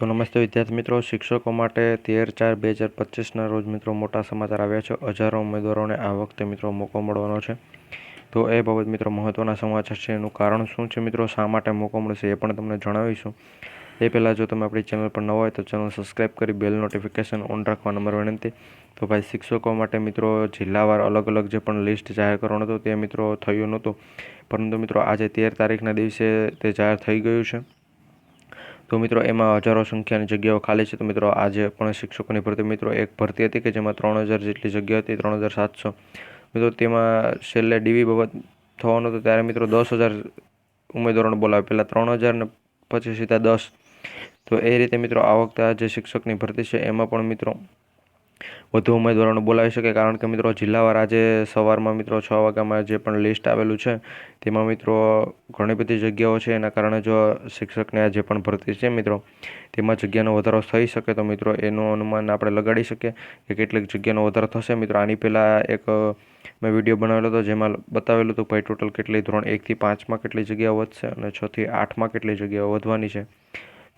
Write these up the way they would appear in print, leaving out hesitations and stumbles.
તો નમસ્તે વિદ્યાર્થી મિત્રો, શિક્ષકો માટે 13/4/2025ના રોજ મિત્રો મોટા સમાચાર આવ્યા છે. હજારો ઉમેદવારોને આ વખતે મિત્રો મોકો મળવાનો છે. તો એ બાબત મિત્રો મહત્ત્વના સમાચાર છે. એનું કારણ શું છે મિત્રો, શા માટે મોકો મળશે એ પણ તમને જણાવીશું. એ પહેલાં જો તમે આપણી ચેનલ પર નવા હોય તો ચેનલ સબસ્ક્રાઈબ કરી બેલ નોટિફિકેશન ઓન રાખવા નંબર વિનંતી. તો ભાઈ, શિક્ષકો માટે મિત્રો જિલ્લાવાર અલગ અલગ જે પણ લિસ્ટ જાહેર કરવાનું હતું તે મિત્રો થયું નહોતું, પરંતુ મિત્રો આજે 13 તારીખના દિવસે તે જાહેર થઈ ગયું છે. તો મિત્રો એમાં હજારો સંખ્યાની જગ્યાઓ ખાલી છે. તો મિત્રો આજે પણ શિક્ષકોની ભરતી મિત્રો એક ભરતી હતી કે જેમાં 3000 જેટલી જગ્યા હતી, 3700. મિત્રો તેમાં છેલ્લે ડીવી બાબત થવાનો હતો ત્યારે મિત્રો 10,000 ઉમેદવારોને બોલાવે, પહેલાં 3000 ને પછી સીધા 10. તો એ રીતે મિત્રો આ વખતે આ જે શિક્ષકની ભરતી છે એમાં પણ મિત્રો વધુ ઉમેદવારોને બોલાવી શકે, કારણ કે મિત્રો જિલ્લાવાર આજે સવારમાં મિત્રો 6 વાગ્યામાં જે પણ લિસ્ટ આવેલું છે તેમાં મિત્રો ઘણી બધી જગ્યાઓ છે. એના કારણે જો શિક્ષકને આ જે પણ ભરતી છે મિત્રો તેમાં જગ્યાનો વધારો થઈ શકે તો મિત્રો એનું અનુમાન આપણે લગાડી શકીએ કે કેટલીક જગ્યાનો વધારો થશે. મિત્રો આની પહેલાં એક મેં વિડીયો બનાવેલો હતો જેમાં બતાવેલું હતું ભાઈ ટોટલ કેટલી ધોરણ 1થી 5માં કેટલી જગ્યાઓ વધશે અને 6થી 8માં કેટલી જગ્યાઓ વધવાની છે.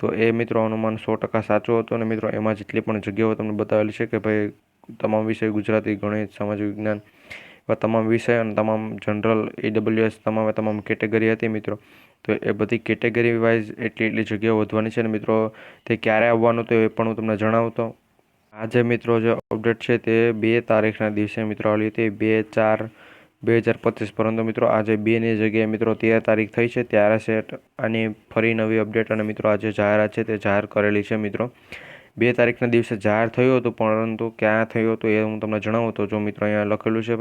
તો એ મિત્રો અનુમાન 100% સાચું હતું. અને મિત્રો એમાં જેટલી પણ જગ્યાઓ તમને બતાવેલી છે કે ભાઈ તમામ વિષય ગુજરાતી, ગણિત, સામાજિક વિજ્ઞાન એવા તમામ વિષય અને તમામ જનરલ, EWS તમામ કેટેગરી હતી મિત્રો. તો એ બધી કેટેગરી વાઇઝ એટલી જગ્યાઓ વધવાની છે. અને મિત્રો તે ક્યારે આવવાનું હતું એ પણ હું તમને જણાવતો. આજે મિત્રો જે અપડેટ છે તે 2 તારીખના દિવસે મિત્રો આવી હતી, 2/4/2025. પરંતુ મિત્રો આજે 2ની જગ્યાએ મિત્રો 13 તારીખ થઈ છે ત્યારે સેટ આની ફરી નવી અપડેટ અને મિત્રો આજે જાહેરાત છે તે જાહેર કરેલી છે. મિત્રો 2 તારીખના દિવસે જાહેર થયું હતું, પરંતુ ક્યાં થયું હતું એ હું તમને જણાવું. તો જો મિત્રો અહીંયા લખેલું છે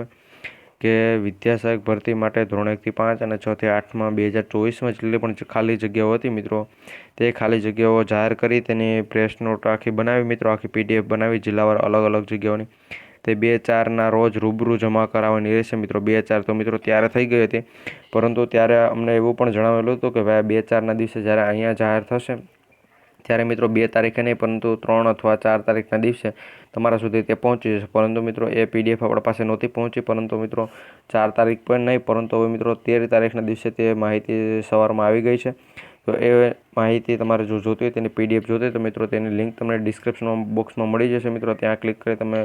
કે વિદ્યાસહાયક ભરતી માટે ધોરણ 1થી 5 અને 6થી 8માં 2024માં જેટલી પણ ખાલી જગ્યાઓ હતી મિત્રો તે ખાલી જગ્યાઓ જાહેર કરી તેની પ્રેસ નોટ આખી બનાવી મિત્રો, આખી PDF બનાવી જિલ્લાવાર અલગ અલગ જગ્યાઓની તે 2/4ના રોજ રૂબરૂ જમા કરાવવાની રહેશે મિત્રો. 2/4 તો મિત્રો ત્યારે થઈ ગઈ હતી, પરંતુ ત્યારે અમને એવું પણ જણાવેલું હતું કે ભાઈ 2/4ના દિવસે જ્યારે અહીંયા જાહેર થશે ત્યારે મિત્રો 2 તારીખે નહીં પરંતુ 3 અથવા 4 તારીખના દિવસે તમારા સુધી તે પહોંચી જશે. પરંતુ મિત્રો એ PDF આપણા પાસે નહોતી પહોંચી, પરંતુ મિત્રો 4 તારીખ પણ નહીં પરંતુ હવે મિત્રો 13 તારીખના દિવસે તે માહિતી સવારમાં આવી ગઈ છે. તો એ માહિતી તમારે જો જોતી હોય તેની PDF જોતી હોય તો મિત્રો તેની લિંક તમને ડિસ્ક્રિપ્શન બોક્સમાં મળી જશે મિત્રો. ત્યાં ક્લિક કરી તમે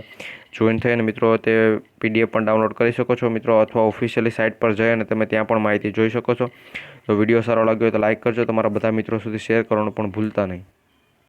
જોઈન થઈ અને મિત્રો તે PDF પણ ડાઉનલોડ કરી શકો છો મિત્રો, અથવા ઓફિશિયલી સાઇટ પર જઈ અને તમે ત્યાં પણ માહિતી જોઈ શકો છો. તો વિડીયો સારો લાગ્યો હોય તો લાઇક કરજો, તમારા બધા મિત્રો સુધી શેર કરવાનું પણ ભૂલતા નહીં.